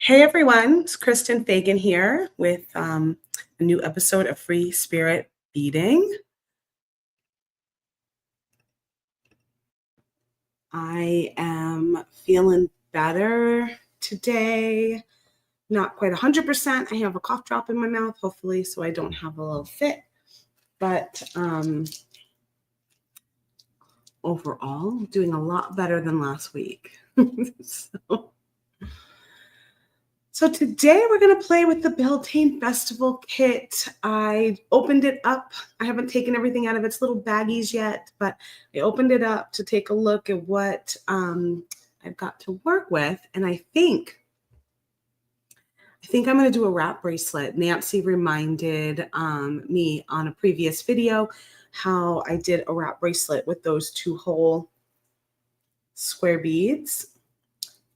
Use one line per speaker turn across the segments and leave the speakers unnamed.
Hey everyone, it's Kristen Fagan here with a new episode of Free Spirit Beading. I am feeling better today. Not quite 100%. I have a cough drop in my mouth, hopefully, so I don't have a little fit. But overall, doing a lot better than last week. So today we're going to play with the Beltane Festival kit. I opened it up. I haven't taken everything out of its little baggies yet, but I opened it up to take a look at what I've got to work with. And I think I'm going to do a wrap bracelet. Nancy reminded me on a previous video how I did a wrap bracelet with those 2 whole square beads.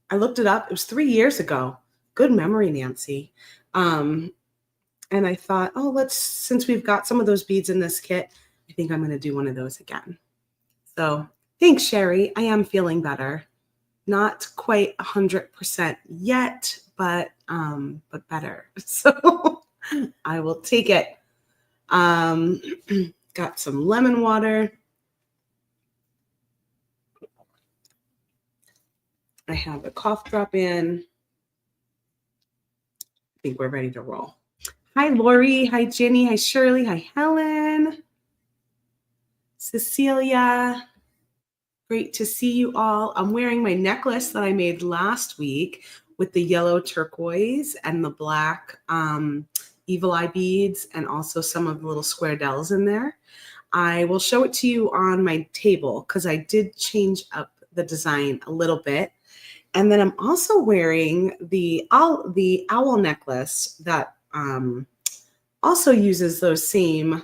I looked it up. It was 3 years ago. Good memory, Nancy. And I thought, since we've got some of those beads in this kit, I think I'm going to do one of those again. So thanks, Sherry. I am feeling better. Not quite 100% yet, but better. So I will take it. Got some lemon water. I have a cough drop in. I think we're ready to roll. Hi, Lori. Hi, Jenny. Hi, Shirley. Hi, Helen. Cecilia. Great to see you all. I'm wearing my necklace that I made last week with the yellow turquoise and the black evil eye beads and also some of the little square dells in there. I will show it to you on my table because I did change up the design a little bit. And then I'm also wearing the owl necklace that also uses those same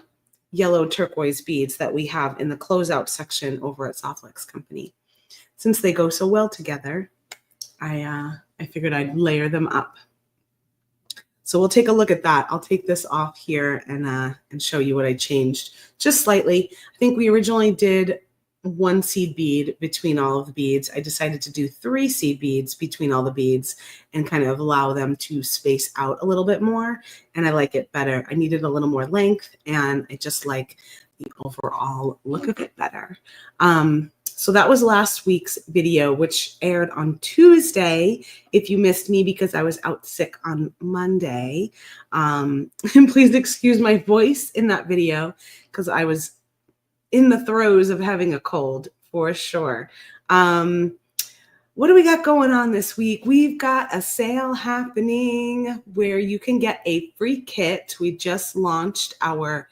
yellow turquoise beads that we have in the closeout section over at Softlex Company. Since they go so well together, I figured I'd layer them up. So we'll take a look at that. I'll take this off here and show you what I changed just slightly. I think we originally did 1 seed bead between all of the beads. I decided to do 3 seed beads between all the beads and kind of allow them to space out a little bit more. And I like it better. I needed a little more length and I just like the overall look of it better. So that was last week's video, which aired on Tuesday. If you missed me because I was out sick on Monday, please excuse my voice in that video because I was in the throes of having a cold for sure. What do we got going on this week? We've got a sale happening where you can get a free kit. We just launched our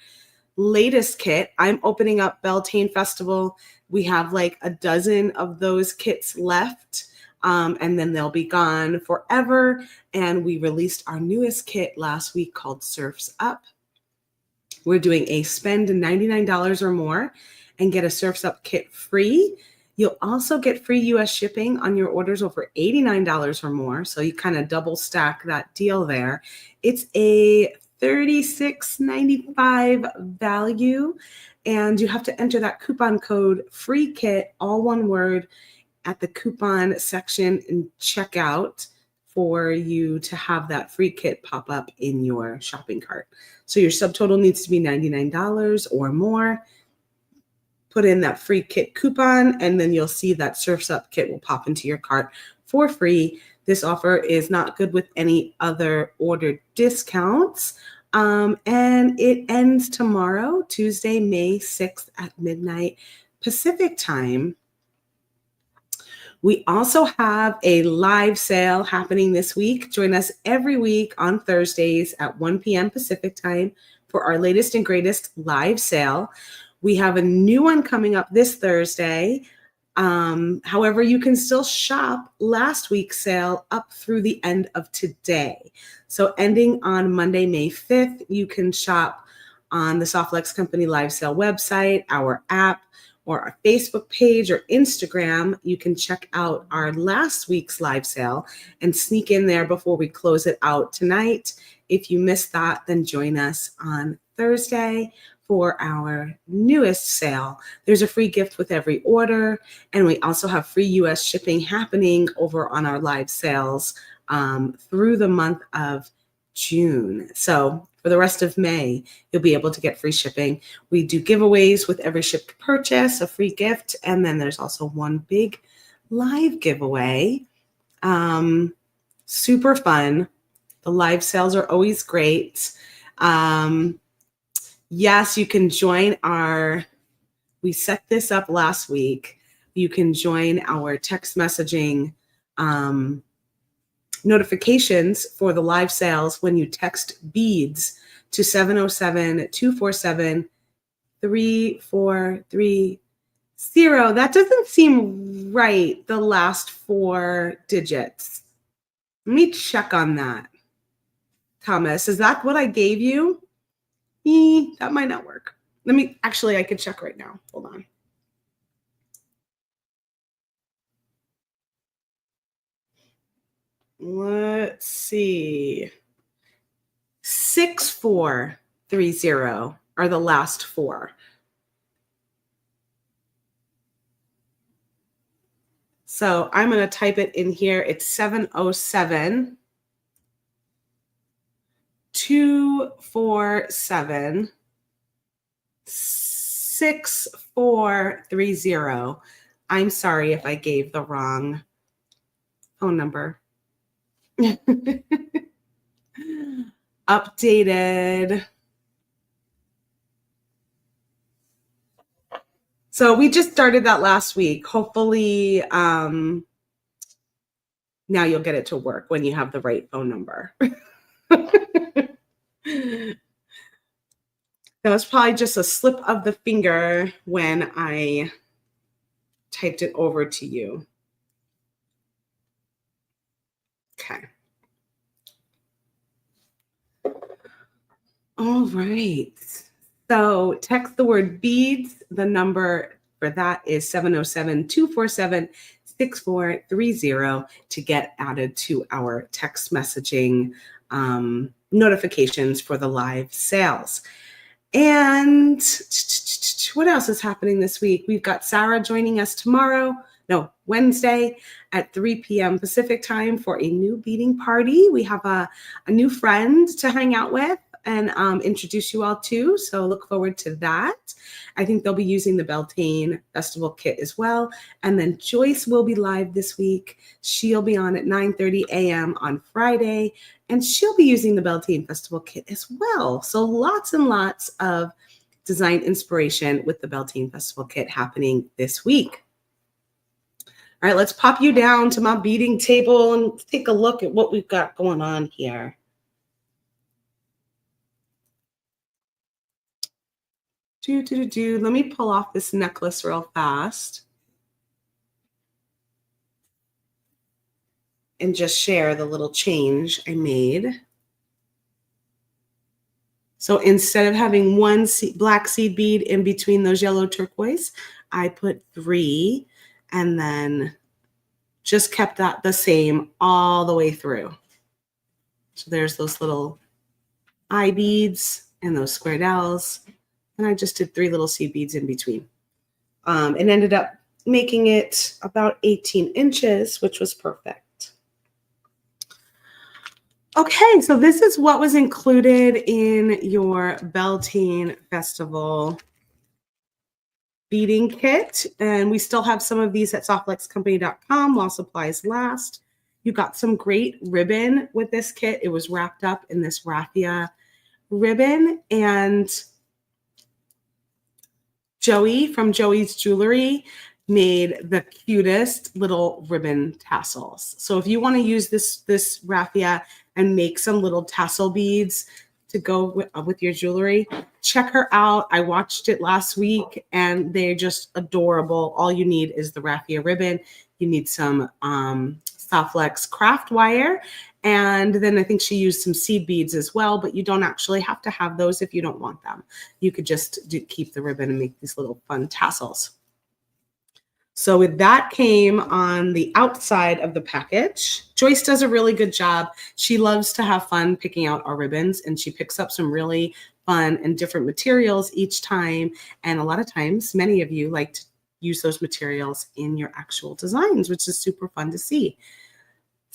latest kit. I'm opening up Beltane Festival. We have like a dozen of those kits left. And then they'll be gone forever. And we released our newest kit last week called Surfs Up. We're doing a spend $99 or more and get a Surfs Up kit free. You'll also get free US shipping on your orders over $89 or more. So you kind of double stack that deal there. It's a $36.95 value. And you have to enter that coupon code free kit, all one word, at the coupon section and checkout for you to have that free kit pop up in your shopping cart. So your subtotal needs to be $99 or more. Put in that free kit coupon, and then you'll see that Surfs Up kit will pop into your cart for free. This offer is not good with any other order discounts. And it ends tomorrow, Tuesday, May 6th at midnight Pacific time. We also have a live sale happening this week. Join us every week on Thursdays at 1 p.m. Pacific time for our latest and greatest live sale. We have a new one coming up this Thursday. However, you can still shop last week's sale up through the end of today. So ending on Monday, May 5th, you can shop on the Softlex Company live sale website, our app, or our Facebook page or Instagram. You can check out our last week's live sale and sneak in there before we close it out tonight. If you missed that, then join us on Thursday for our newest sale. There's a free gift with every order, and we also have free US shipping happening over on our live sales through the month of June. So for the rest of May, you'll be able to get free shipping. We do giveaways with every shipped purchase, a free gift, and then there's also one big live giveaway. Super fun. The live sales are always great. Yes, you can join we set this up last week. You can join our text messaging notifications for the live sales when you text beads to 707-247-3430. That doesn't seem right, the last 4 digits. Let me check on that. Thomas, is that what I gave you? That might not work. I could check right now. Hold on. Let's see. 6430 are the last 4. So I'm going to type it in here. It's 707 247 6430. I'm sorry if I gave the wrong phone number. Updated. So we just started that last week. Hopefully, now you'll get it to work when you have the right phone number. That was probably just a slip of the finger when I typed it over to you. Okay. All right. So text the word beads. The number for that is 707-247-6430 to get added to our text messaging notifications for the live sales. And what else is happening this week? We've got Sarah joining us Wednesday at 3 p.m. Pacific time for a new beading party. We have a new friend to hang out with and introduce you all to. So look forward to that. I think they'll be using the Beltane Festival kit as well. And then Joyce will be live this week. She'll be on at 9:30 a.m. on Friday, and she'll be using the Beltane Festival kit as well. So lots and lots of design inspiration with the Beltane Festival kit happening this week. All right, let's pop you down to my beading table and take a look at what we've got going on here. Let me pull off this necklace real fast and just share the little change I made. So instead of having one black seed bead in between those yellow turquoise, I put 3 and then just kept that the same all the way through. So there's those little eye beads and those squared L's. And I just did 3 little seed beads in between. And ended up making it about 18 inches, which was perfect. Okay, so this is what was included in your Beltane Festival beading kit. And we still have some of these at softflexcompany.com while supplies last. You got some great ribbon with this kit. It was wrapped up in this raffia ribbon, and Joey from Joey's Jewelry made the cutest little ribbon tassels. So if you want to use this raffia and make some little tassel beads to go with your jewelry, check her out. I watched it last week and they're just adorable. All you need is the raffia ribbon. You need some Softflex craft wire. And then I think she used some seed beads as well, but you don't actually have to have those if you don't want them. You could just keep the ribbon and make these little fun tassels. So with that came on the outside of the package. Joyce does a really good job. She loves to have fun picking out our ribbons, and she picks up some really fun and different materials each time. And a lot of times, many of you like to use those materials in your actual designs, which is super fun to see.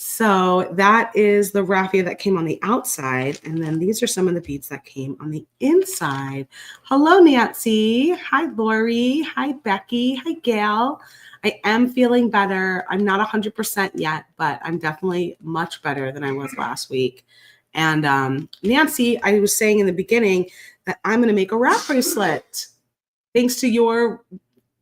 So that is the raffia that came on the outside. And then these are some of the beads that came on the inside. Hello, Nancy. Hi, Lori. Hi, Becky. Hi, Gail. I am feeling better. I'm not 100% yet, but I'm definitely much better than I was last week. And Nancy, I was saying in the beginning that I'm going to make a wrap bracelet. Thanks to your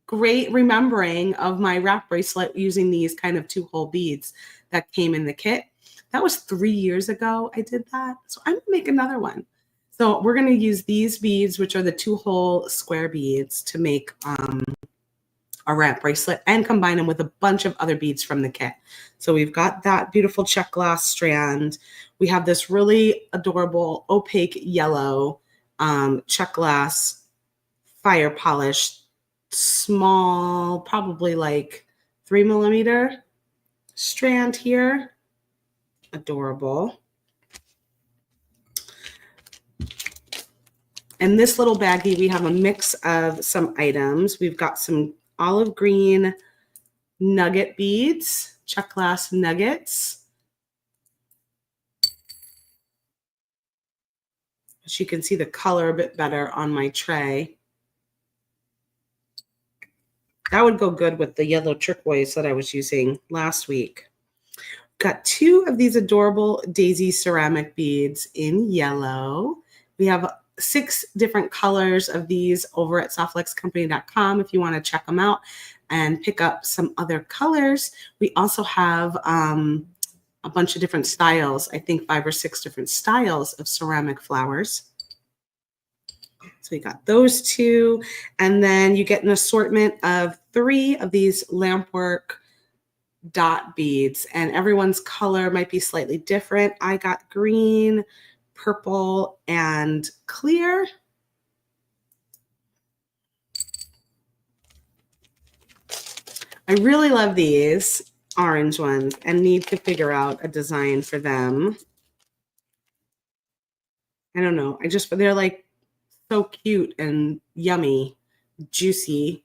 great remembering of my wrap bracelet using these kind of 2-hole beads that came in the kit. That was 3 years ago I did that. So I'm going to make another one. So we're going to use these beads, which are the 2-hole square beads, to make a wrap bracelet and combine them with a bunch of other beads from the kit. So we've got that beautiful check glass strand. We have this really adorable opaque yellow check glass fire polished, small, probably like 3 millimeter strand here. Adorable. And this little baggie, we have a mix of some items. We've got some olive green nugget beads, check glass nuggets. As you can see the color a bit better on my tray. That would go good with the yellow turquoise that I was using last week. Got 2 of these adorable daisy ceramic beads in yellow. We have 6 different colors of these over at softluxcompany.com if you want to check them out and pick up some other colors. We also have a bunch of different styles, I think 5 or 6 different styles of ceramic flowers. So we got those 2. And then you get an assortment of 3 of these lampwork dot beads, and everyone's color might be slightly different. I got green, purple, and clear. I really love these orange ones and need to figure out a design for them. I don't know. They're like so cute and yummy, juicy,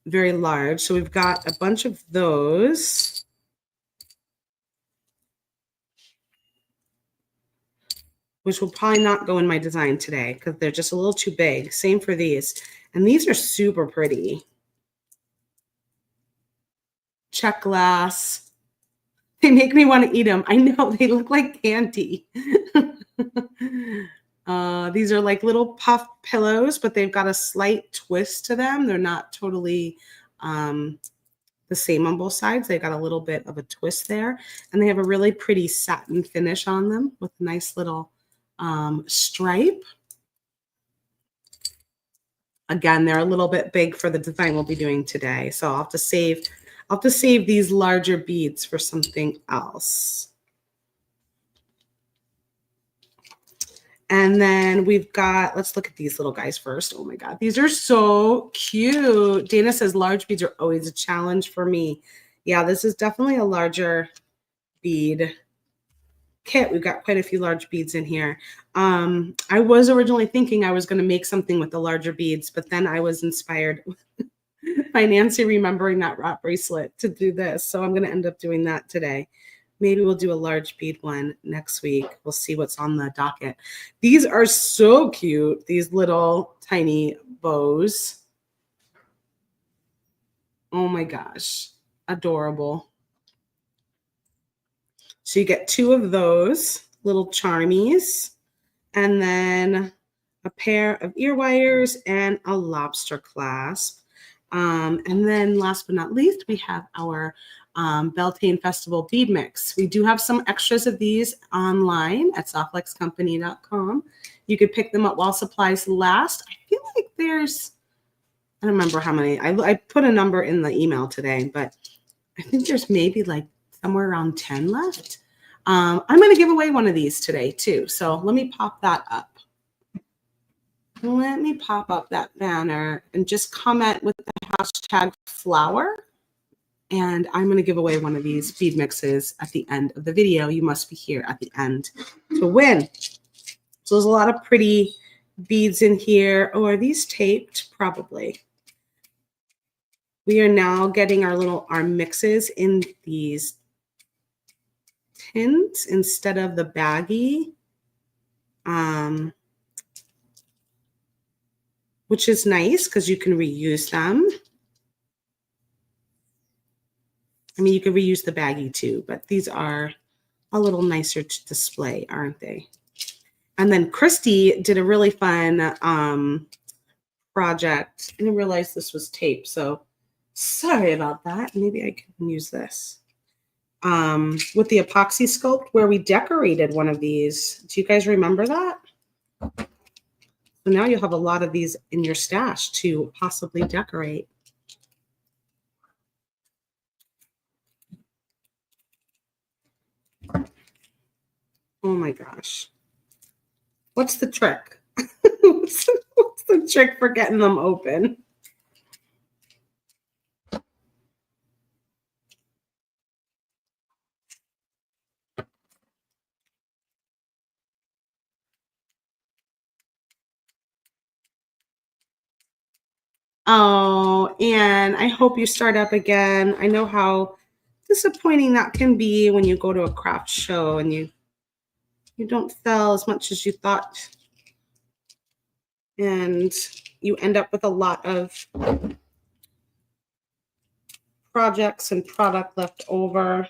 very large. So we've got a bunch of those. Which will probably not go in my design today because they're just a little too big. Same for these. And these are super pretty. Check glass. They make me want to eat them. I know, they look like candy. These are like little puff pillows, but they've got a slight twist to them. They're not totally the same on both sides. They've got a little bit of a twist there. And they have a really pretty satin finish on them with a nice little stripe. Again, they're a little bit big for the design we'll be doing today. So I'll have to save these larger beads for something else. And then we've got, let's look at these little guys first. Oh my God, these are so cute. Dana says large beads are always a challenge for me. Yeah, this is definitely a larger bead kit. We've got quite a few large beads in here. I was originally thinking I was going to make something with the larger beads, but then I was inspired by Nancy remembering that wrap bracelet to do this. So I'm going to end up doing that today. Maybe we'll do a large bead one next week. We'll see what's on the docket. These are so cute, these little tiny bows. Oh my gosh, adorable. So you get 2 of those little charmies, and then a pair of ear wires and a lobster clasp. And then last but not least, we have our Beltane Festival bead mix. We do have some extras of these online at softluxcompany.com. You could pick them up while supplies last. I feel like there's, I don't remember how many. I put a number in the email today, but I think there's maybe like somewhere around 10 left. I'm going to give away one of these today too. So let me pop that up. Let me pop up that banner and just comment with the hashtag flower. And I'm going to give away one of these bead mixes at the end of the video. You must be here at the end to win. So there's a lot of pretty beads in here. Oh, are these taped? Probably. We are now getting our mixes in these tint instead of the baggy, which is nice because you can reuse them. I mean, you can reuse the baggy too, but these are a little nicer to display, aren't they? And then Christy did a really fun project. I didn't realize this was tape, so sorry about that. Maybe I can use this. With the epoxy sculpt where we decorated one of these. Do you guys remember that? So now you'll have a lot of these in your stash to possibly decorate. Oh my gosh. What's the trick? What's the trick for getting them open? Oh, and I hope you start up again. I know how disappointing that can be when you go to a craft show and you don't sell as much as you thought. And you end up with a lot of projects and product left over.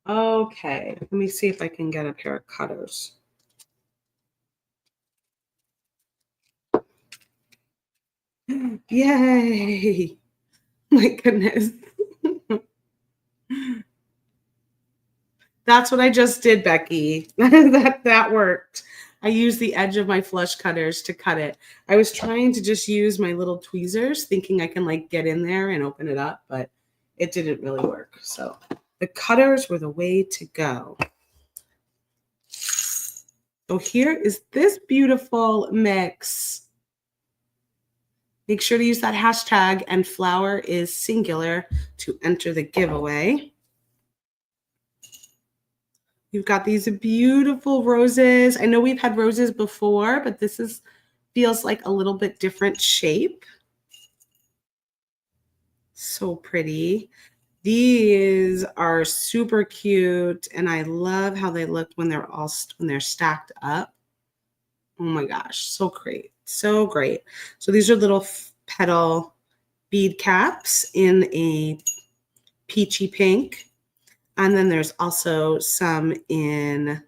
Okay, let me see if I can get a pair of cutters. Yay! My goodness. That's what I just did, Becky. that worked. I used the edge of my flush cutters to cut it. I was trying to just use my little tweezers, thinking I can like get in there and open it up, but it didn't really work. So the cutters were the way to go. So here is this beautiful mix. Make sure to use that hashtag and flower is singular to enter the giveaway. You've got these beautiful roses. I know we've had roses before, but this feels like a little bit different shape. So pretty. These are super cute, and I love how they look when they're stacked up. Oh my gosh, so great. So great. So these are little petal bead caps in a peachy pink. And then there's also some in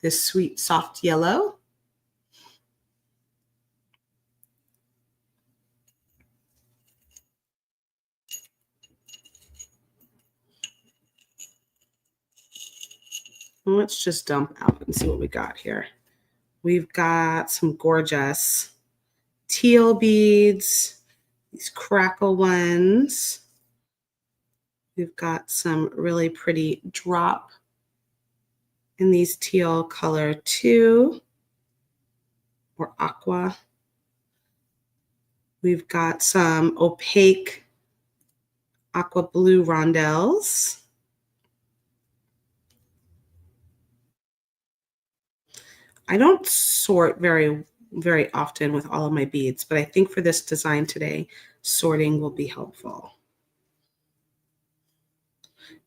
this sweet soft yellow. Let's just dump out and see what we got here. We've got some gorgeous teal beads, these crackle ones. We've got some really pretty drop in these teal color too, or aqua. We've got some opaque aqua blue rondelles. I don't sort very often with all of my beads, but I think for this design today, sorting will be helpful.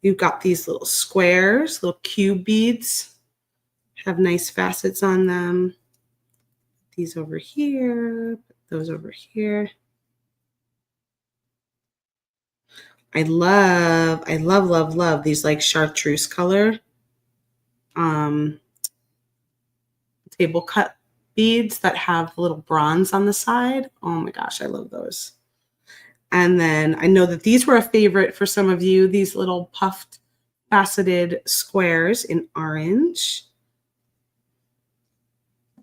You've got these little squares, little cube beads, have nice facets on them. These over here, those over here. I love these like chartreuse color table cut beads that have little bronze on the side. Oh my gosh, I love those. And then I know that these were a favorite for some of you, these little puffed faceted squares in orange.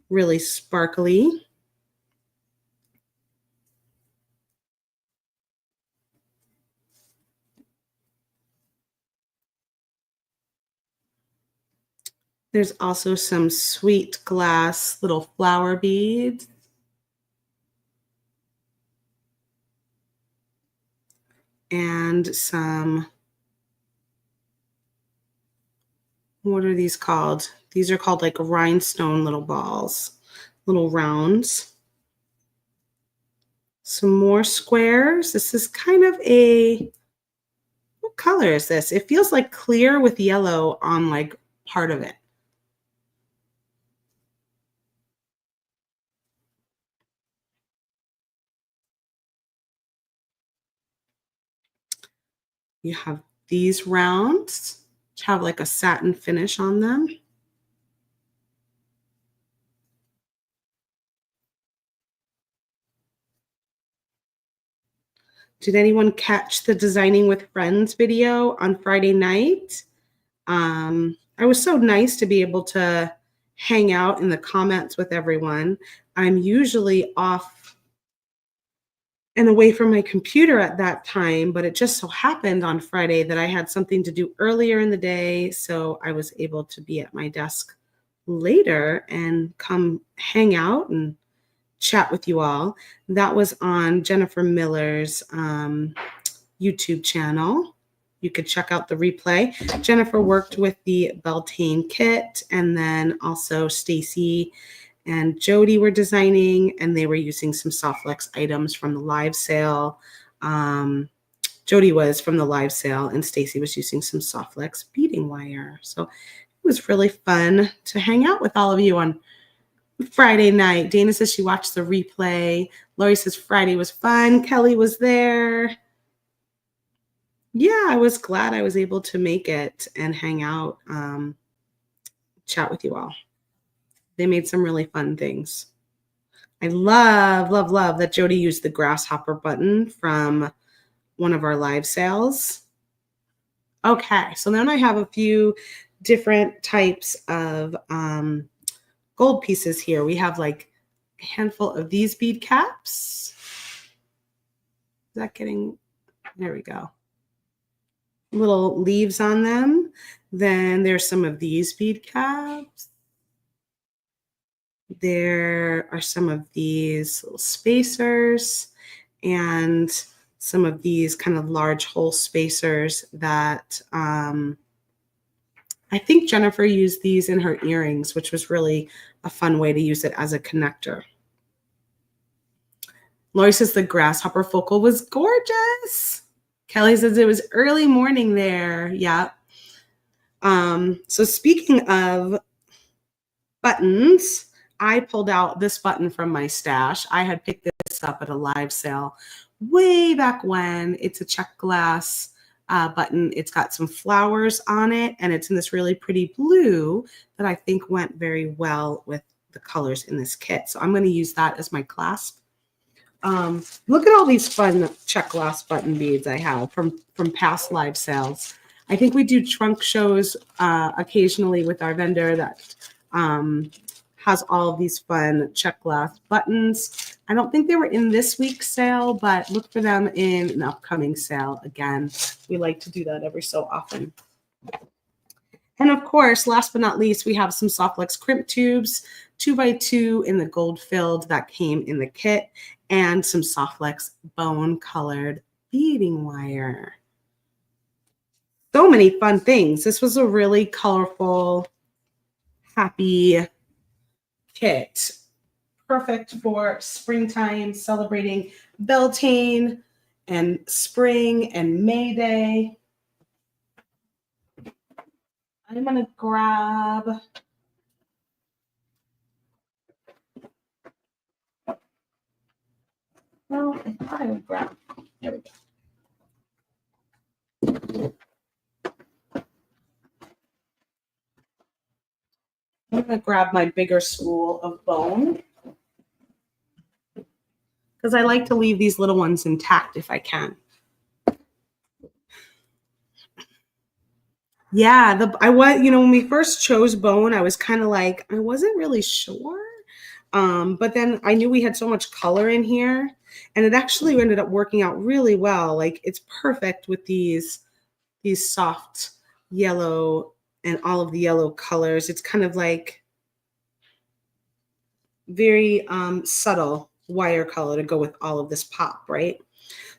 Really sparkly. There's also some sweet glass little flower beads. And some, what are these called? These are called like rhinestone little balls, little rounds. Some more squares. This is kind of a, what color is this? It feels like clear with yellow on like part of it. You have these rounds, which have like a satin finish on them. Did anyone catch the Designing with Friends video on Friday night? I was so nice to be able to hang out in the comments with everyone. I'm usually off and away from my computer at that time, but it just so happened on Friday that I had something to do earlier in the day. So I was able to be at my desk later and come hang out and chat with you all. That was on Jennifer Miller's YouTube channel. You could check out the replay. Jennifer worked with the Beltane kit, and then also Stacy and Jody were designing, and they were using some Softflex items from the live sale. Jody was from the live sale, and Stacy was using some Softflex beading wire. So it was really fun to hang out with all of you on Friday night. Dana says she watched the replay. Lori says Friday was fun. Kelly was there. Yeah, I was glad I was able to make it and hang out, chat with you all. They made some really fun things. I love, love, love that Jody used the grasshopper button from one of our live sales. Okay, so then I have a few different types of gold pieces here. We have like a handful of these bead caps. Is that getting, there we go. Little leaves on them. Then there's some of these bead caps. There are some of these little spacers and some of these kind of large hole spacers that I think Jennifer used these in her earrings, which was really a fun way to use it as a connector. Lori says the grasshopper focal was gorgeous. Kelly says it was early morning there. Yeah. So speaking of buttons, I pulled out this button from my stash. I had picked this up at a live sale way back when. It's a check glass button. It's got some flowers on it, and it's in this really pretty blue that I think went very well with the colors in this kit. So I'm going to use that as my clasp. Look at all these fun check glass button beads I have from past live sales. I think we do trunk shows occasionally with our vendor that has all of these fun check glass buttons. I don't think they were in this week's sale, but look for them in an upcoming sale. Again, we like to do that every so often. And of course, last but not least, we have some Softflex crimp tubes, 2x2 in the gold filled that came in the kit, and some Softflex bone colored beading wire. So many fun things. This was a really colorful, happy kit. Perfect for springtime, celebrating Beltane and spring and May Day. I'm going to grab well, I thought I would grab. There we go. I'm going to grab my bigger spool of bone because I like to leave these little ones intact if I can. Yeah, when we first chose bone, I was kind of like, I wasn't really sure. But then I knew we had so much color in here, and it actually ended up working out really well. Like it's perfect with these soft yellow and all of the yellow colors. It's kind of like very subtle wire color to go with all of this pop, right?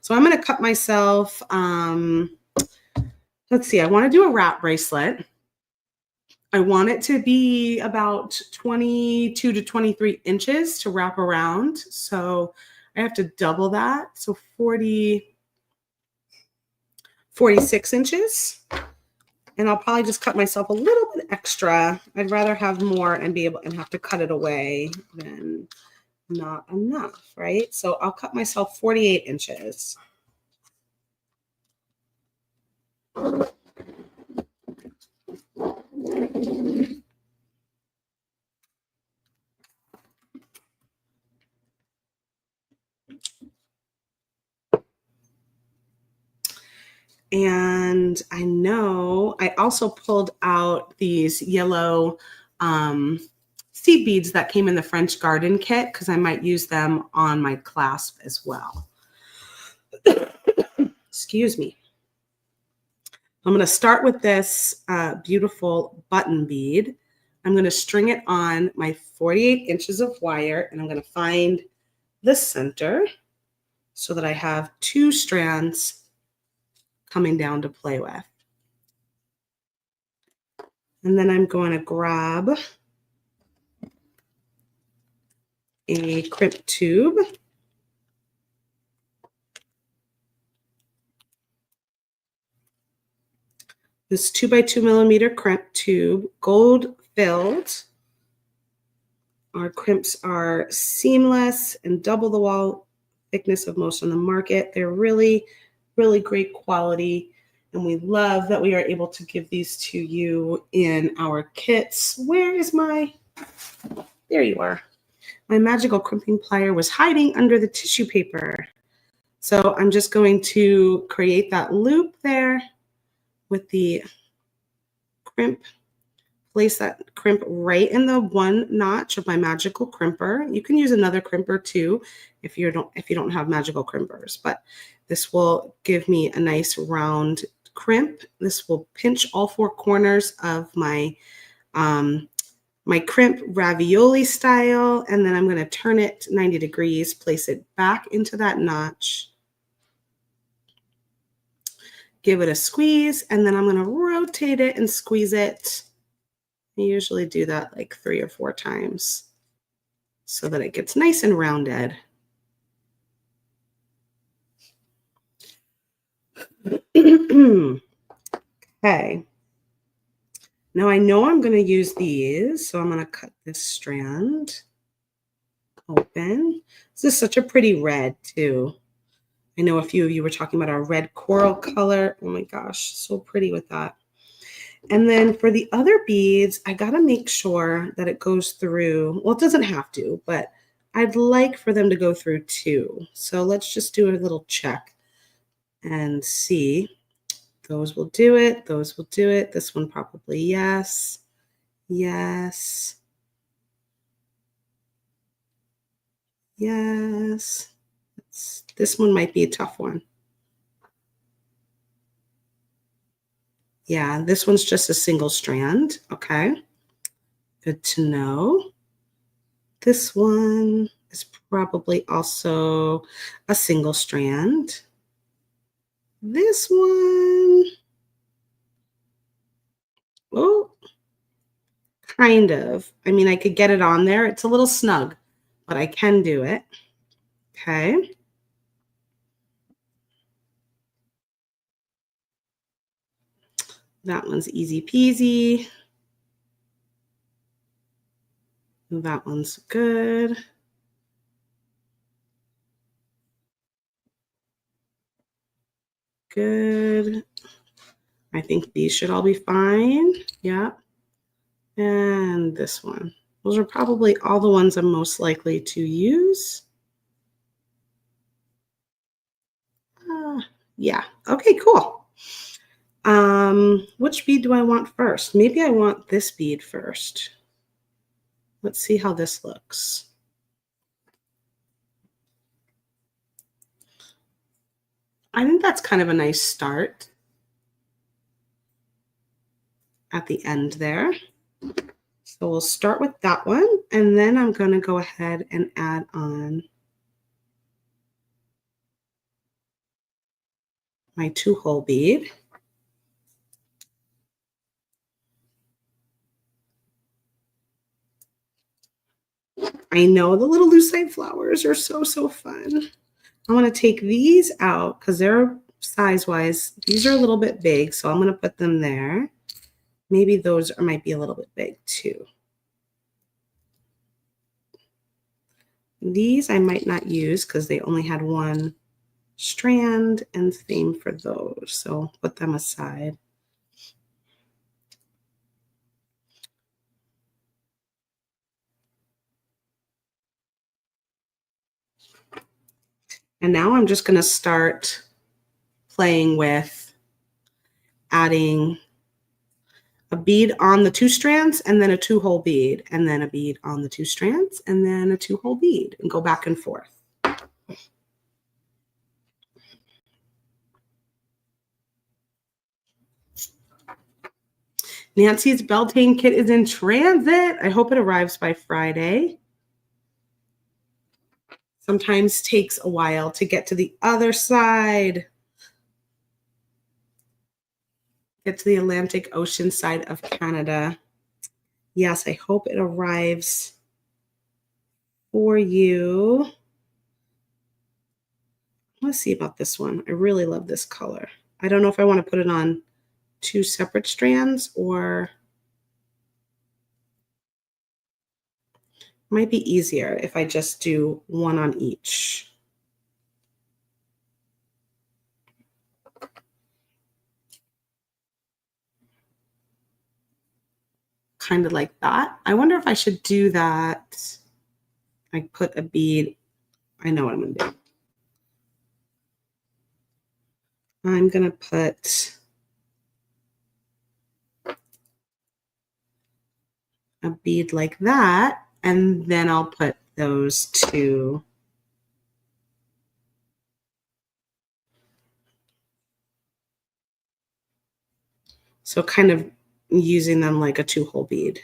So I'm going to cut myself, let's see, I want to do a wrap bracelet. I want it to be about 22 to 23 inches to wrap around. So I have to double that. So 46 inches. And I'll probably just cut myself a little bit extra. I'd rather have more and be able and have to cut it away than not enough, right? So I'll cut myself 48 inches. And I know I also pulled out these yellow seed beads that came in the French Garden kit because I might use them on my clasp as well. Excuse me. I'm going to start with this beautiful button bead. I'm going to string it on my 48 inches of wire, and I'm going to find the center so that I have 2 strands coming down to play with. And then I'm going to grab a crimp tube. This 2x2 millimeter crimp tube, gold filled. Our crimps are seamless and double the wall thickness of most on the market. They're really, really great quality. And we love that we are able to give these to you in our kits. Where is my, there you are. My magical crimping plier was hiding under the tissue paper. So I'm just going to create that loop there with the crimp. Place that crimp right in the one notch of my magical crimper. You can use another crimper too if you don't have magical crimpers, but this will give me a nice round crimp. This will pinch all 4 corners of my my crimp ravioli style, and then I'm going to turn it 90 degrees, place it back into that notch, give it a squeeze, and then I'm going to rotate it and squeeze it. I usually do that like 3 or 4 times so that it gets nice and rounded. Okay. Now I know I'm going to use these, so I'm going to cut this strand open. This is such a pretty red too. I know a few of you were talking about our red coral color. Oh my gosh, so pretty with that. And then for the other beads, I got to make sure that it goes through. Well, it doesn't have to, but I'd like for them to go through 2. So let's just do a little check and see. Those will do it. Those will do it. This one probably yes. Yes. Yes. This one might be a tough one. Yeah, this one's just a single strand. Okay. Good to know. This one is probably also a single strand. This one, oh, kind of. I mean, I could get it on there. It's a little snug, but I can do it. Okay. That one's easy peasy. That one's good. Good. I think these should all be fine. Yeah. And this one. Those are probably all the ones I'm most likely to use. Yeah. Okay, cool. Which bead do I want first? Maybe I want this bead first. Let's see how this looks. I think that's kind of a nice start at the end there. So we'll start with that one, and then I'm going to go ahead and add on my 2-hole bead. I know the little lucite flowers are so, so fun. I want to take these out because they're size-wise. These are a little bit big, so I'm going to put them there. Maybe those might be a little bit big too. These I might not use because they only had one strand, and same for those. So put them aside. And now I'm just going to start playing with adding a bead on the 2 strands and then a 2-hole bead, and then a bead on the 2 strands and then a 2-hole bead, and go back and forth. Nancy's Beltane kit is in transit. I hope it arrives by Friday. Sometimes takes a while to get to the other side. Get to the Atlantic Ocean side of Canada. Yes, I hope it arrives for you. Let's see about this one. I really love this color. I don't know if I want to put it on 2 separate strands, or might be easier if I just do one on each. Kind of like that. I wonder if I should do that. I put a bead. I know what I'm going to do. I'm going to put a bead like that, and then I'll put those 2. So kind of using them like a 2-hole bead.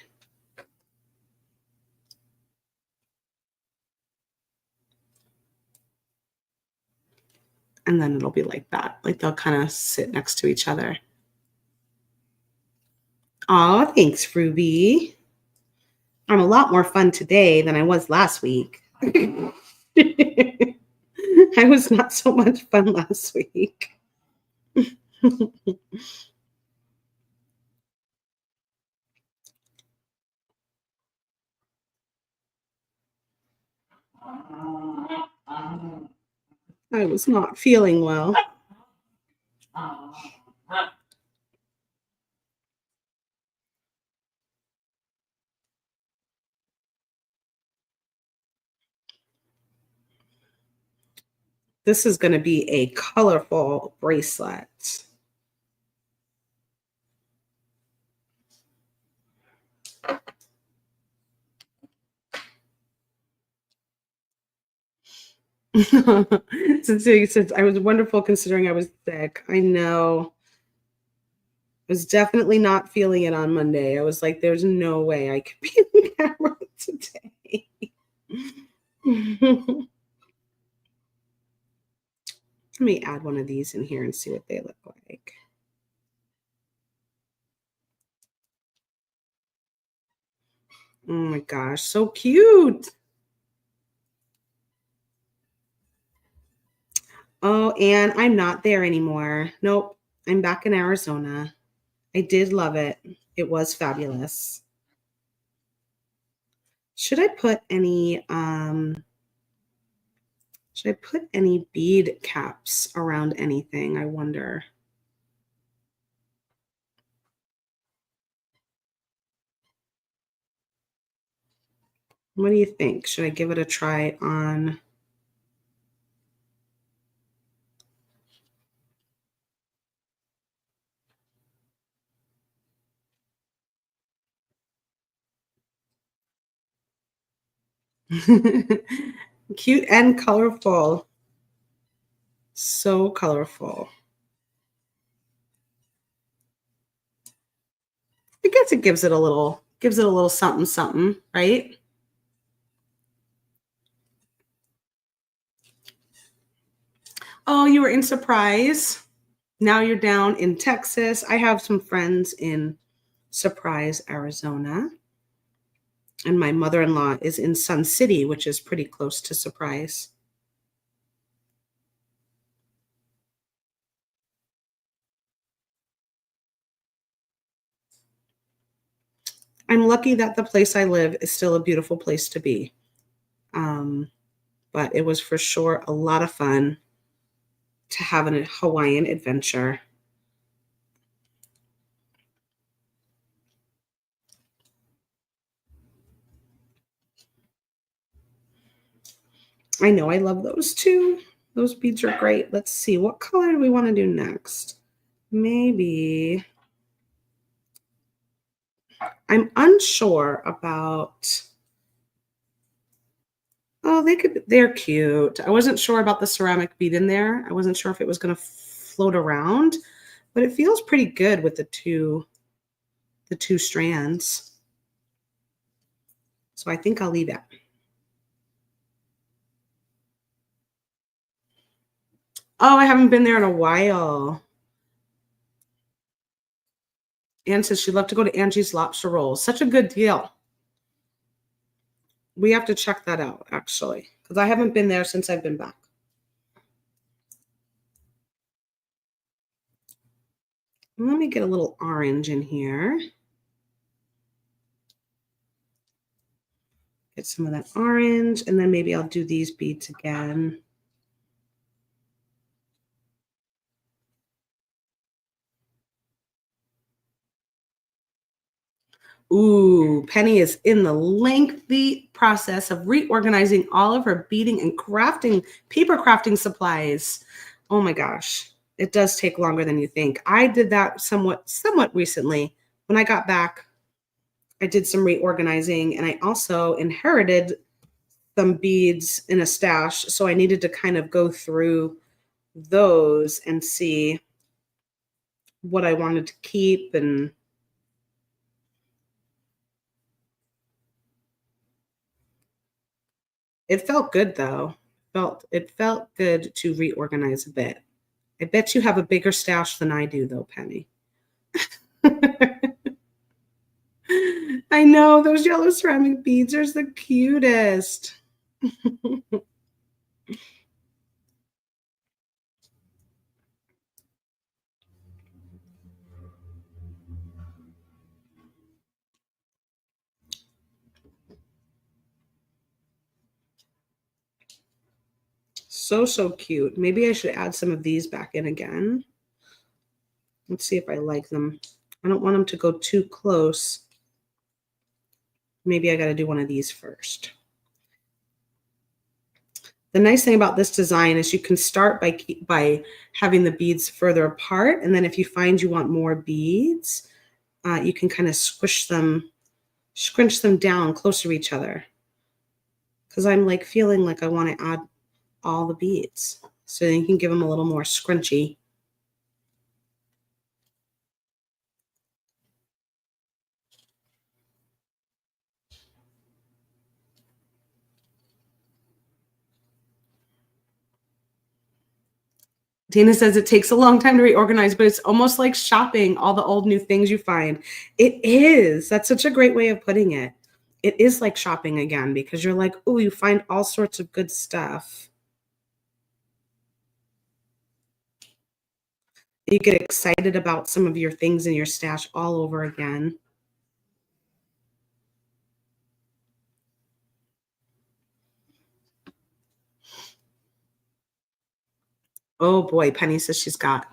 And then it'll be like that. Like they'll kind of sit next to each other. Oh, thanks, Ruby. I'm a lot more fun today than I was last week. I was not so much fun last week. I was not feeling well. This is going to be a colorful bracelet. since I was wonderful considering I was sick. I know. I was definitely not feeling it on Monday. I was like, there's no way I could be in the camera today. Let me add one of these in here and see what they look like. Oh my gosh, so cute. Oh, and I'm not there anymore. Nope, I'm back in Arizona. I did love it. It was fabulous. Should I put any bead caps around anything? I wonder. What do you think? Should I give it a try on? Cute and colorful. So colorful. I guess it gives it a little something something, right? Oh, you were in Surprise. Now you're down in Texas. I have some friends in Surprise, Arizona. And my mother-in-law is in Sun City, which is pretty close to Surprise. I'm lucky that the place I live is still a beautiful place to be. But it was for sure a lot of fun to have a Hawaiian adventure. I know I love those too. Those beads are great. Let's see, what color do we want to do next? Maybe, I'm unsure about, oh, they're cute. I wasn't sure about the ceramic bead in there. I wasn't sure if it was going to float around, but it feels pretty good with the two strands. So I think I'll leave it. Oh, I haven't been there in a while. Anne says she'd love to go to Angie's Lobster Rolls. Such a good deal. We have to check that out, actually, because I haven't been there since I've been back. Let me get a little orange in here. Get some of that orange, and then maybe I'll do these beads again. Ooh, Penny is in the lengthy process of reorganizing all of her beading and crafting, paper crafting supplies. Oh my gosh, it does take longer than you think. I did that somewhat recently. When I got back, I did some reorganizing, and I also inherited some beads in a stash. So I needed to kind of go through those and see what I wanted to keep. And it felt good though. It felt good to reorganize a bit. I bet you have a bigger stash than I do though, Penny. I know those yellow ceramic beads are the cutest. So cute. Maybe I should add some of these back in again. Let's see if I like them. I don't want them to go too close. Maybe I got to do one of these first. The nice thing about this design is you can start by having the beads further apart. And then if you find you want more beads, you can kind of scrunch them down closer to each other. Because I'm like feeling like I want to add all the beads. So then you can give them a little more scrunchy. Dana says it takes a long time to reorganize, but it's almost like shopping all the old new things you find. It is. That's such a great way of putting it. It is like shopping again because you're like, oh, you find all sorts of good stuff. You get excited about some of your things in your stash all over again. Oh boy, Penny says she's got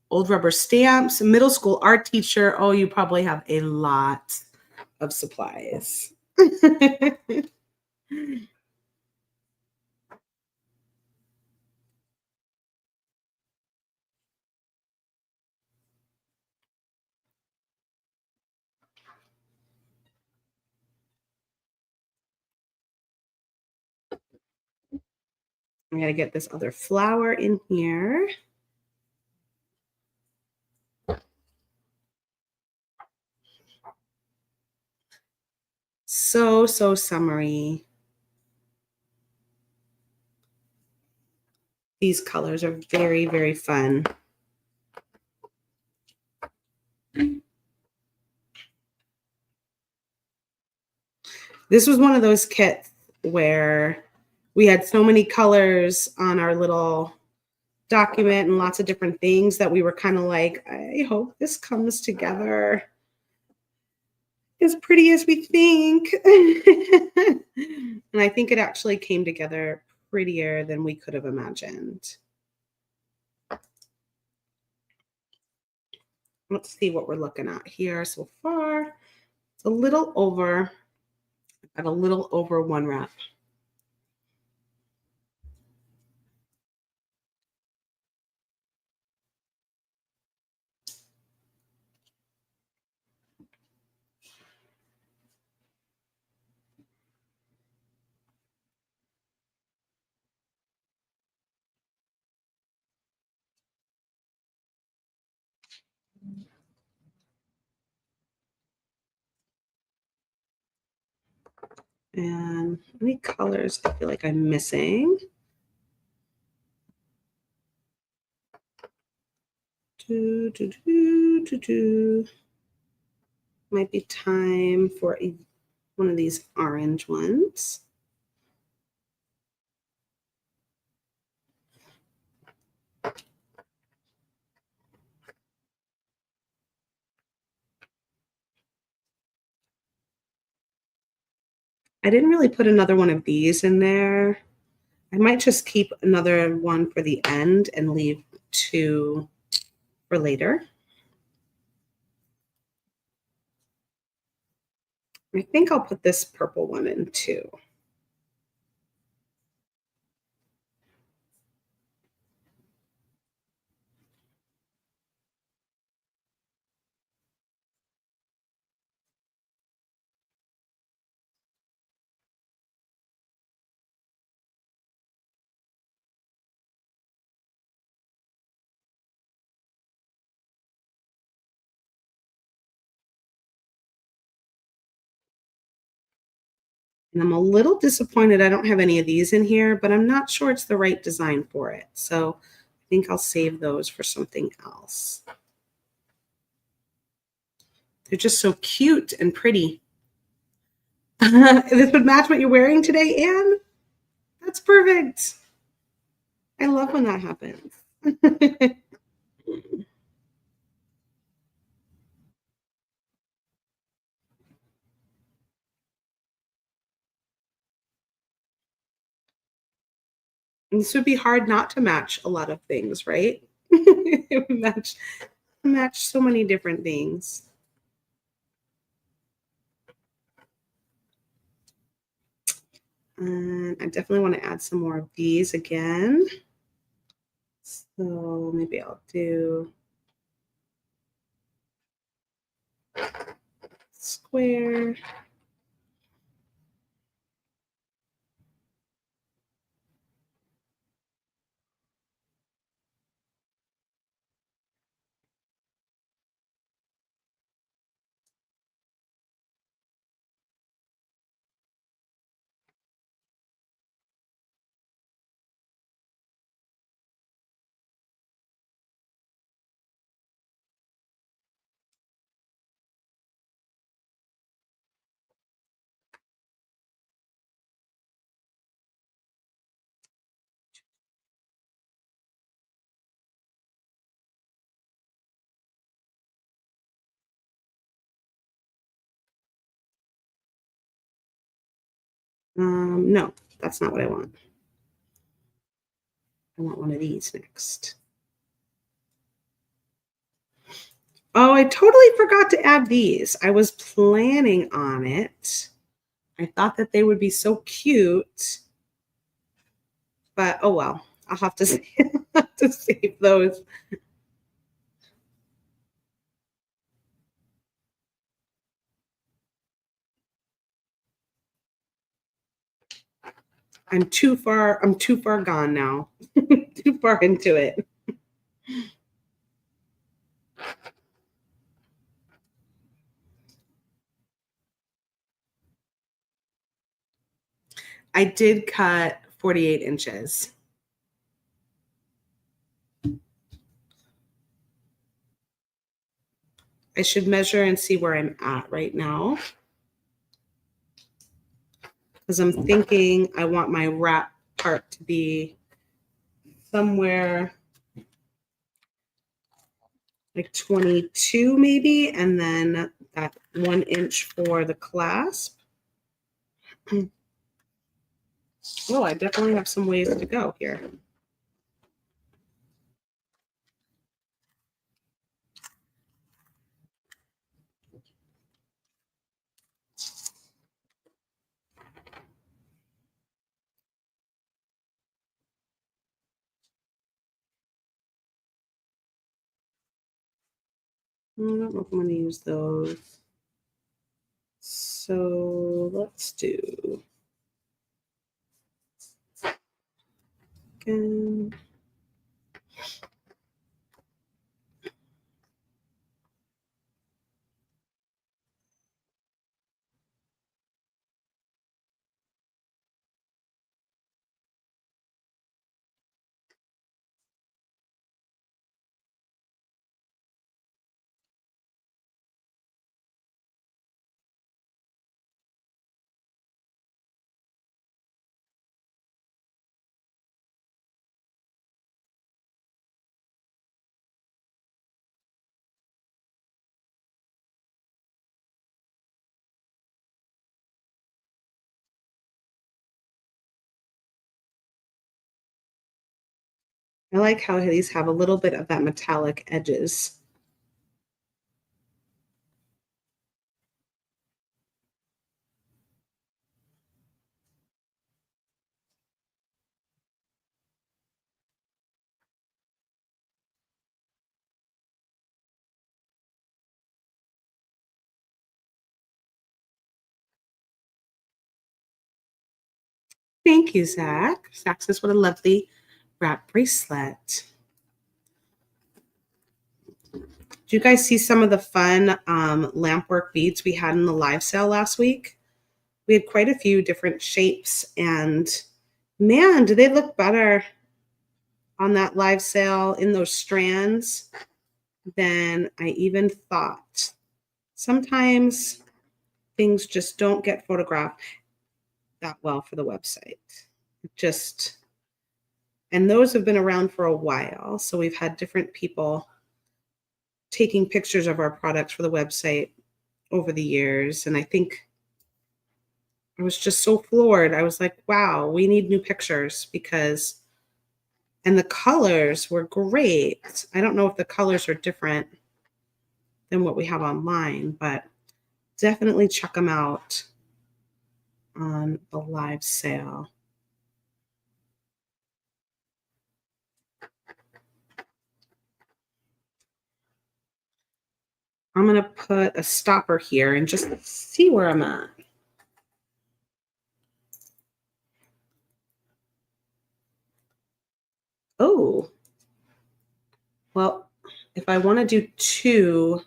old rubber stamps, middle school art teacher. Oh, you probably have a lot of supplies. I gotta get this other flower in here. So summery. These colors are very, very fun. This was one of those kits where we had so many colors on our little document and lots of different things that we were kind of like, I hope this comes together as pretty as we think. And I think it actually came together prettier than we could have imagined. Let's see what we're looking at here so far. It's a little over, at a little over 1 wrap. And any colors I feel like I'm missing? Might be time for one of these orange ones. I didn't really put another one of these in there. I might just keep another one for the end and leave 2 for later. I think I'll put this purple one in too. And I'm a little disappointed I don't have any of these in here, but I'm not sure it's the right design for it. So I think I'll save those for something else. They're just so cute and pretty. This would match what you're wearing today, Anne. That's perfect. I love when that happens. This would be hard not to match a lot of things, right? It would match so many different things. And I definitely want to add some more of these again. So maybe I'll do square. No, that's not what I want. I want one of these next. Oh, I totally forgot to add these. I was planning on it. I thought that they would be so cute, but oh well. I'll have to save those. I'm too far gone now. Too far into it. I did cut 48 inches. I should measure and see where I'm at right now. because I'm thinking I want my wrap part to be somewhere like 22 maybe, and then that 1 inch for the clasp. Oh, I definitely have some ways to go here. I don't know if I'm going to use those. So let's do again. I like how these have a little bit of that metallic edges. Thank you, Zach. Zach says, what a lovely wrap bracelet. Do you guys see some of the fun lampwork beads we had in the live sale last week? We had quite a few different shapes, and man, do they look better on that live sale in those strands than I even thought. Sometimes things just don't get photographed that well for the website. Just, and those have been around for a while. So we've had different people taking pictures of our products for the website over the years. And I think I was just so floored. I was like, wow, we need new pictures because, and the colors were great. I don't know if the colors are different than what we have online, but definitely check them out on the live sale. I'm going to put a stopper here and just see where I'm at. Oh, well, if I want to do 2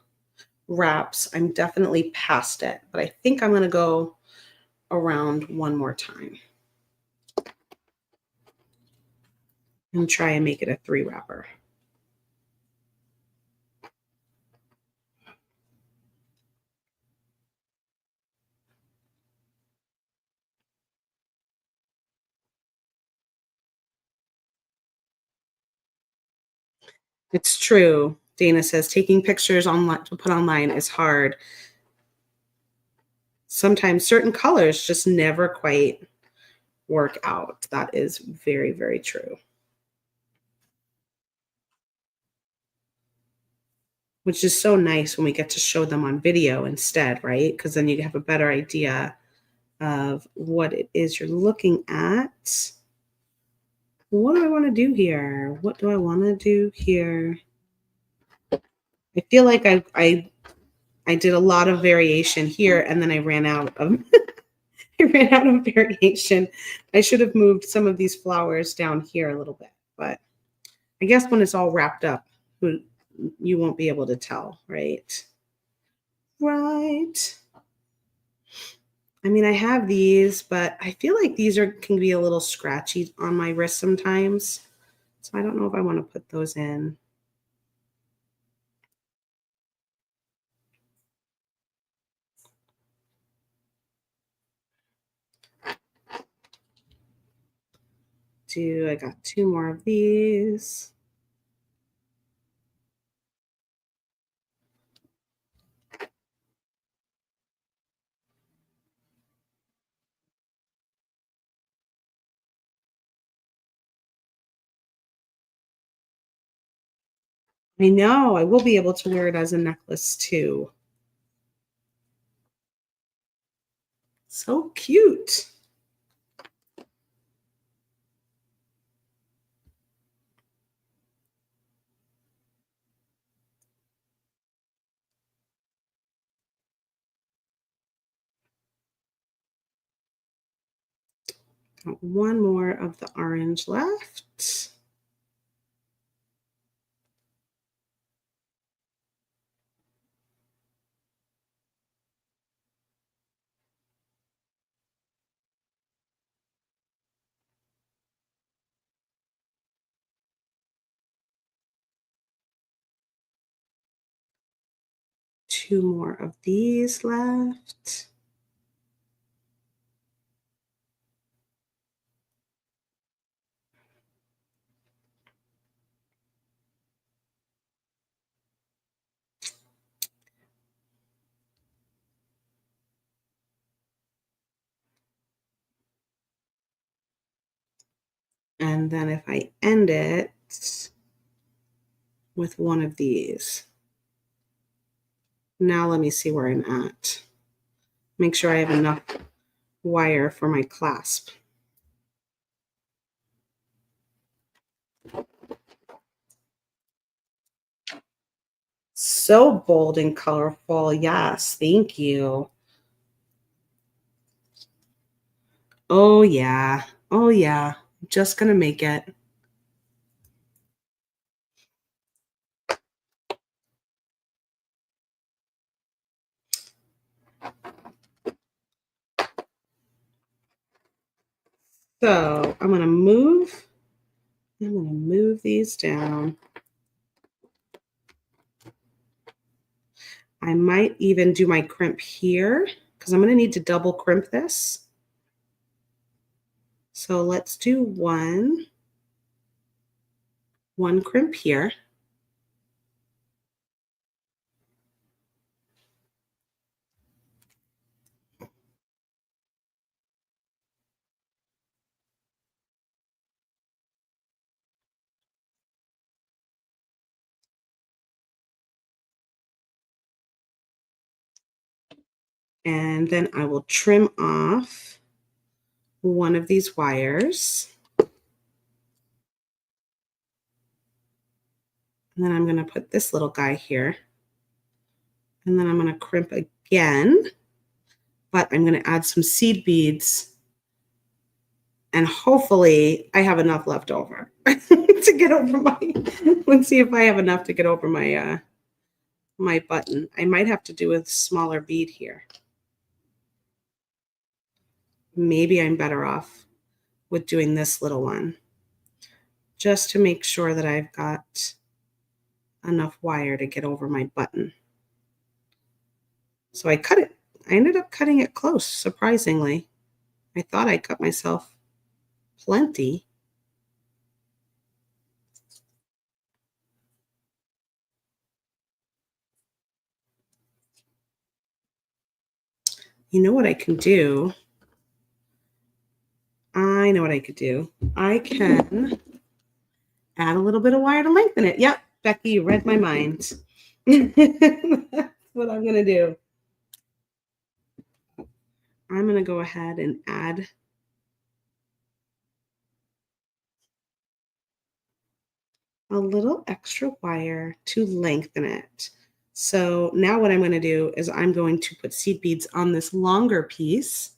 wraps, I'm definitely past it, but I think I'm going to go around 1 more time and try and make it a 3 wrapper. It's true. Dana says taking pictures online to put online is hard. Sometimes certain colors just never quite work out. That is very, very true. Which is so nice when we get to show them on video instead, right? Because then you have a better idea of what it is you're looking at. What do I want to do here? What do I want to do here? I feel like I did a lot of variation here, and then I ran out of I ran out of variation. I should have moved some of these flowers down here a little bit, but I guess when it's all wrapped up, you won't be able to tell, right? Right. I mean, I have these, but I feel like these can be a little scratchy on my wrist sometimes. So I don't know if I want to put those in. I got 2 more of these. I know, I will be able to wear it as a necklace too. So cute. Got 1 more of the orange left. Two more of these left. And then if I end it with one of these. Now let me see where I'm at. Make sure I have enough wire for my clasp. So bold and colorful. Yes, thank you. Oh yeah. Oh yeah. Just gonna make it. So I'm gonna move these down. I might even do my crimp here because I'm gonna need to double crimp this. So let's do one crimp here. And then I will trim off one of these wires. And then I'm going to put this little guy here. And then I'm going to crimp again. But I'm going to add some seed beads. And hopefully I have enough left over to get over my, let's see if I have enough to get over my, my button. I might have to do a smaller bead here. Maybe I'm better off with doing this little one just to make sure that I've got enough wire to get over my button. So I cut it. I ended up cutting it close, surprisingly. I thought I cut myself plenty. You know what I can do? I know what I could do. I can add a little bit of wire to lengthen it. Yep, Becky, you read my mind. That's what I'm going to do. I'm going to go ahead and add a little extra wire to lengthen it. So now what I'm going to do is I'm going to put seed beads on this longer piece.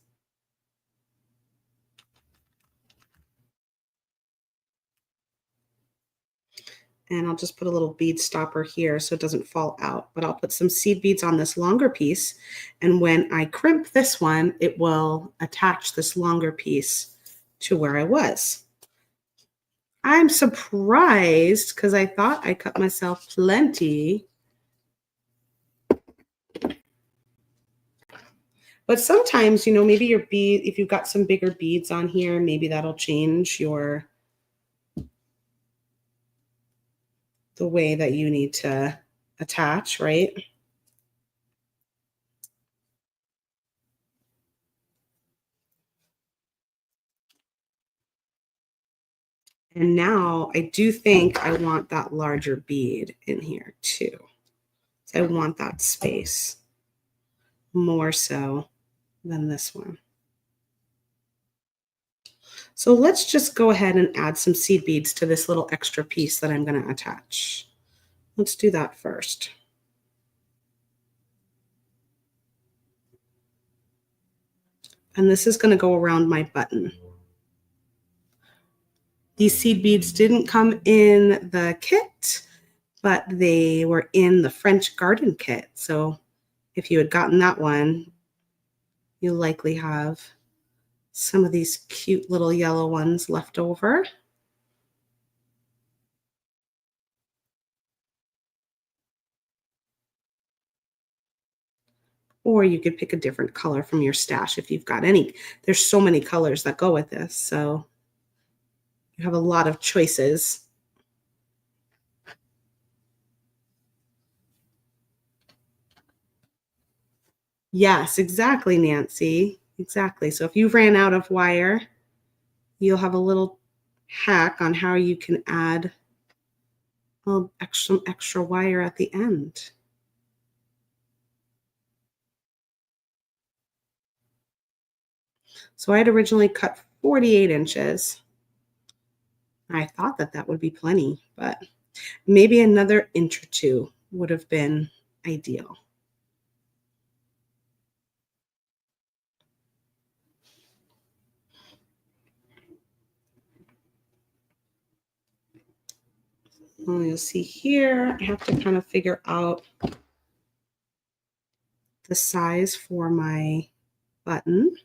And I'll just put a little bead stopper here so it doesn't fall out. But I'll put some seed beads on this longer piece. And when I crimp this one, it will attach this longer piece to where I was. I'm surprised because I thought I cut myself plenty. But sometimes, you know, maybe your bead, if you've got some bigger beads on here, maybe that'll change your the way that you need to attach, right? And now I do think I want that larger bead in here too. So I want that space more so than this one. So let's just go ahead and add some seed beads to this little extra piece that I'm going to attach. Let's do that first. And this is going to go around my button. These seed beads didn't come in the kit, but they were in the French garden kit. So if you had gotten that one, you'll likely have some of these cute little yellow ones left over. Or you could pick a different color from your stash if you've got any. There's so many colors that go with this, so you have a lot of choices. Yes, exactly, Nancy. Exactly. So if you ran out of wire, you'll have a little hack on how you can add a little extra wire at the end. So I had originally cut 48 inches. I thought that that would be plenty, but maybe another inch or two would have been ideal. Well, you'll see here, I have to kind of figure out the size for my button.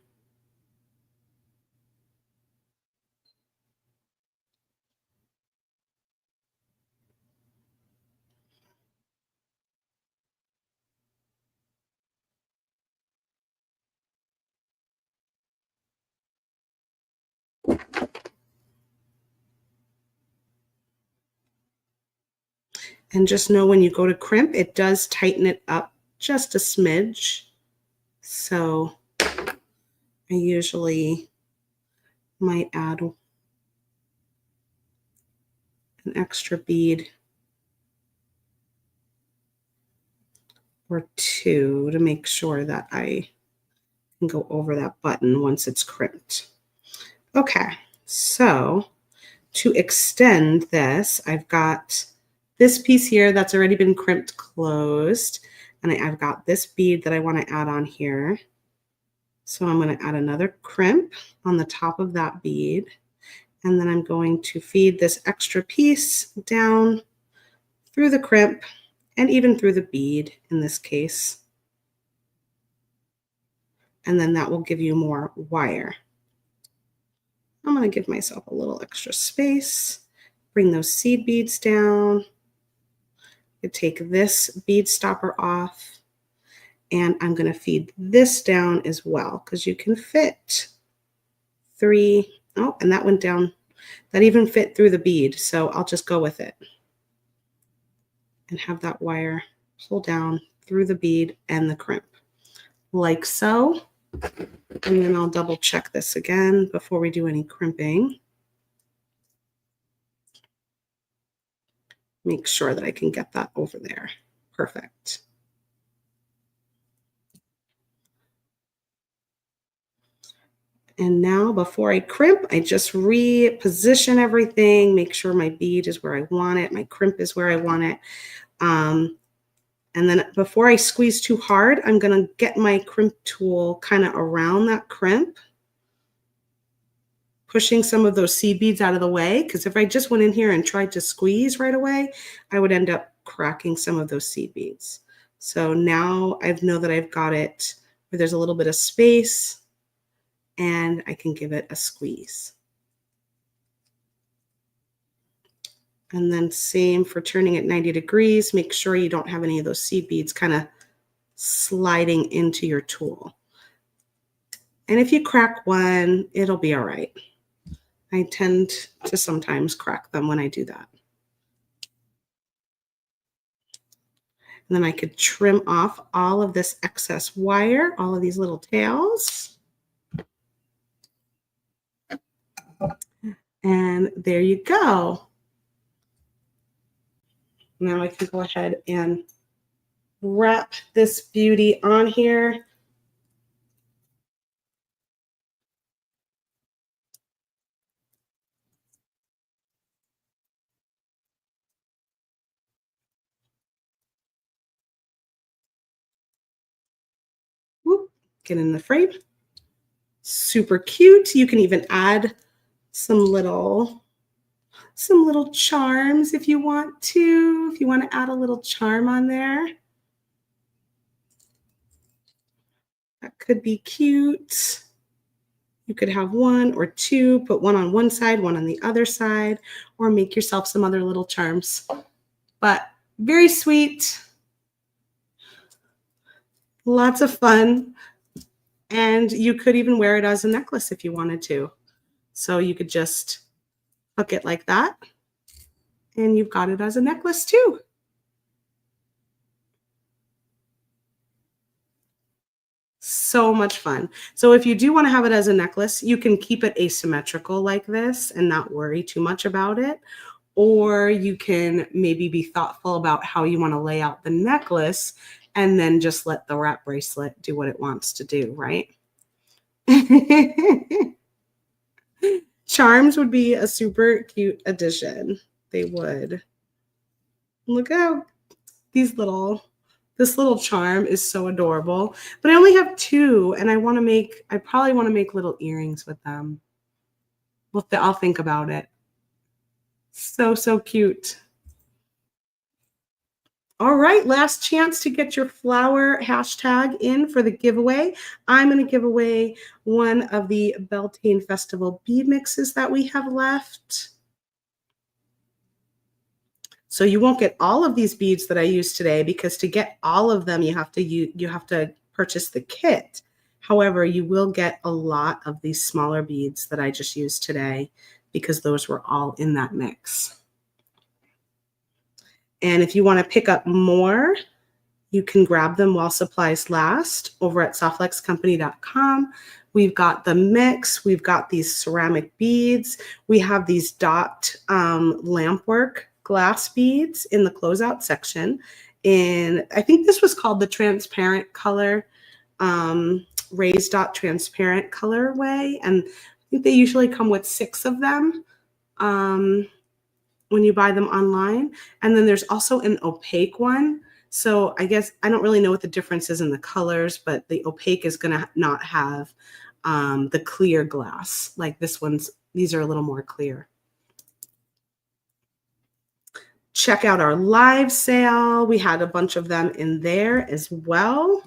And just know when you go to crimp, it does tighten it up just a smidge. So I usually might add an extra bead or two to make sure that I can go over that button once it's crimped. Okay, so to extend this, I've got this piece here that's already been crimped closed, and I've got this bead that I want to add on here. So I'm going to add another crimp on the top of that bead, and then I'm going to feed this extra piece down through the crimp and even through the bead in this case. And then that will give you more wire. I'm going to give myself a little extra space, bring those seed beads down. I take this bead stopper off, and I'm going to feed this down as well because you can fit 3. Oh, and that went down. That even fit through the bead, so I'll just go with it and have that wire pull down through the bead and the crimp, like so. And then I'll double check this again before we do any crimping. Make sure that I can get that over there. Perfect. And now before I crimp, I just reposition everything, make sure my bead is where I want it, my crimp is where I want it. And then before I squeeze too hard, I'm going to get my crimp tool kind of around that crimp, pushing some of those seed beads out of the way, because if I just went in here and tried to squeeze right away, I would end up cracking some of those seed beads. So now I know that I've got it where there's a little bit of space, and I can give it a squeeze. And then same for turning it 90 degrees. Make sure you don't have any of those seed beads kind of sliding into your tool. And if you crack one, it'll be all right. I tend to sometimes crack them when I do that. And then I could trim off all of this excess wire, all of these little tails. And there you go. Now I can go ahead and wrap this beauty on here. Whoop, get in the frame. Super cute. You can even add some little charms if you want to. If you want to add a little charm on there, that could be cute. You could have one or two, put one on one side, one on the other side, or make yourself some other little charms. But very sweet, lots of fun. And you could even wear it as a necklace if you wanted to. So you could just hook it like that, and you've got it as a necklace too. So much fun. So if you do want to have it as a necklace, you can keep it asymmetrical like this and not worry too much about it. Or you can maybe be thoughtful about how you want to lay out the necklace and then just let the wrap bracelet do what it wants to do, right? Charms would be a super cute addition. They would. Look how this little charm is so adorable. But I only have two, and I probably want to make little earrings with them. I'll think about it. So cute. All right, last chance to get your flower hashtag in for the giveaway. I'm going to give away one of the Beltane Festival bead mixes that we have left. So you won't get all of these beads that I used today, because to get all of them, you have to purchase the kit. However, you will get a lot of these smaller beads that I just used today, because those were all in that mix. And if you want to pick up more, you can grab them while supplies last over at softluxcompany.com. We've got the mix. We've got these ceramic beads. We have these dot lampwork glass beads in the closeout section. And I think this was called the transparent color, raised dot transparent colorway. And I think they usually come with 6 of them. When you buy them online. And then there's also an opaque one. So I guess I don't really know what the difference is in the colors, but the opaque is going to not have the clear glass. Like these are a little more clear. Check out our live sale. We had a bunch of them in there as well.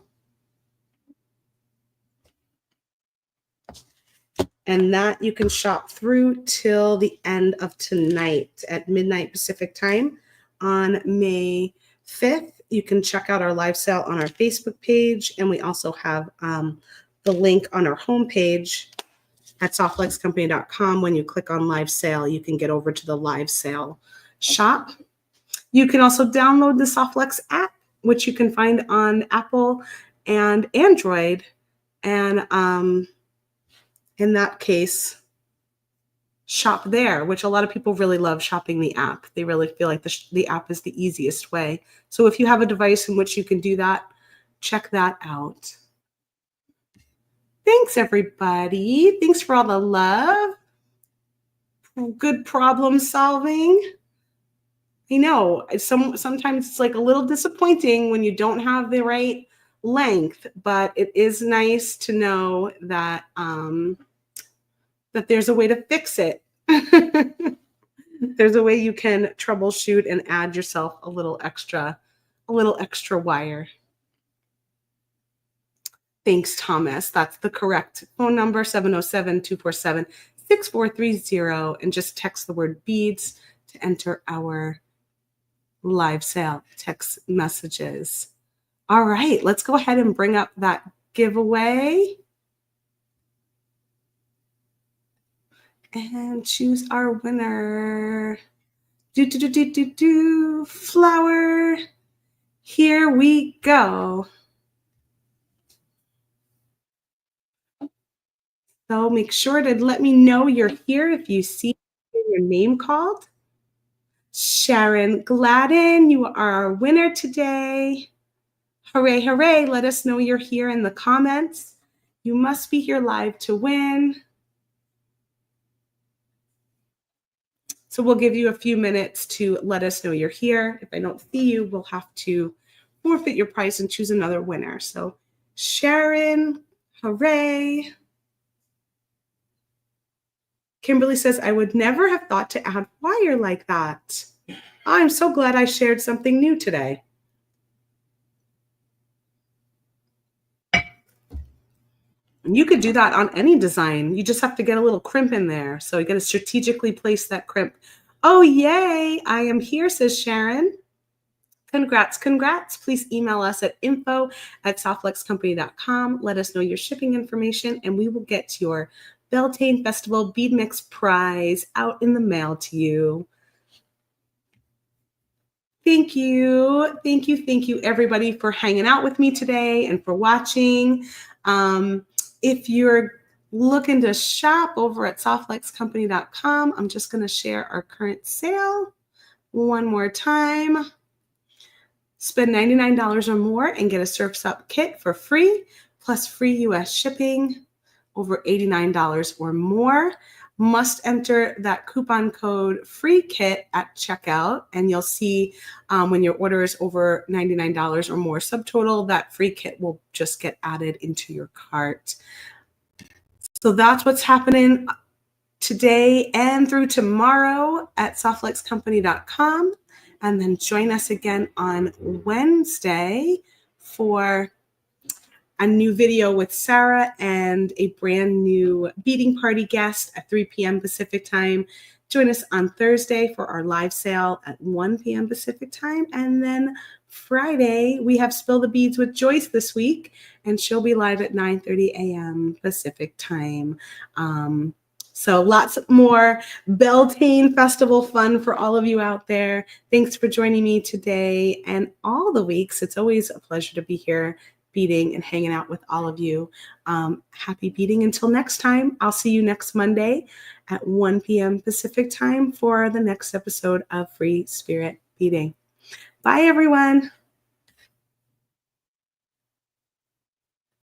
And that you can shop through till the end of tonight at midnight Pacific time on May 5th. You can check out our live sale on our Facebook page. And we also have the link on our homepage at softluxcompany.com. When you click on live sale, you can get over to the live sale shop. You can also download the SoftLux app, which you can find on Apple and Android. And in that case, shop there, which a lot of people really love shopping the app. They really feel like the app is the easiest way. So if you have a device in which you can do that, check that out. Thanks, everybody. Thanks for all the love. Good problem solving. I know sometimes it's like a little disappointing when you don't have the right length, but it is nice to know that that there's a way to fix it. There's a way you can troubleshoot and add yourself a little extra wire. Thanks, Thomas. That's the correct phone number, 707-247-6430, and just text the word beads to enter our live sale text messages. All right, let's go ahead and bring up that giveaway and choose our winner. Flower. Here we go. So make sure to let me know you're here if you see your name called. Sharon Gladden, you are our winner today. Hooray, hooray. Let us know you're here in the comments. You must be here live to win. So we'll give you a few minutes to let us know you're here. If I don't see you, we'll have to forfeit your prize and choose another winner. So Sharon, hooray. Kimberly says, I would never have thought to add wire like that. I'm so glad I shared something new today. And you could do that on any design. You just have to get a little crimp in there. So you got to strategically place that crimp. Oh, yay. I am here, says Sharon. Congrats, congrats. Please email us at info@softluxcompany.com. Let us know your shipping information, and we will get your Beltane Festival Bead Mix prize out in the mail to you. Thank you. Thank you. Thank you, everybody, for hanging out with me today and for watching. If you're looking to shop over at softluxcompany.com, I'm just going to share our current sale one more time. Spend $99 or more and get a Surf's Up kit for free, plus free US shipping over $89 or more. Must enter that coupon code free kit at checkout, and you'll see when your order is over $99 or more subtotal, that free kit will just get added into your cart. So that's what's happening today and through tomorrow at softluxcompany.com. And then join us again on Wednesday for a new video with Sarah and a brand new beading party guest at 3 p.m. Pacific time. Join us on Thursday for our live sale at 1 p.m. Pacific time. And then Friday, we have Spill the Beads with Joyce this week, and she'll be live at 9:30 a.m. Pacific time. So lots more Beltane Festival fun for all of you out there. Thanks for joining me today and all the weeks. It's always a pleasure to be here beading and hanging out with all of you. Happy beading until next time. I'll see you next Monday at 1 p.m. Pacific time for the next episode of Free Spirit Beading. Bye, everyone.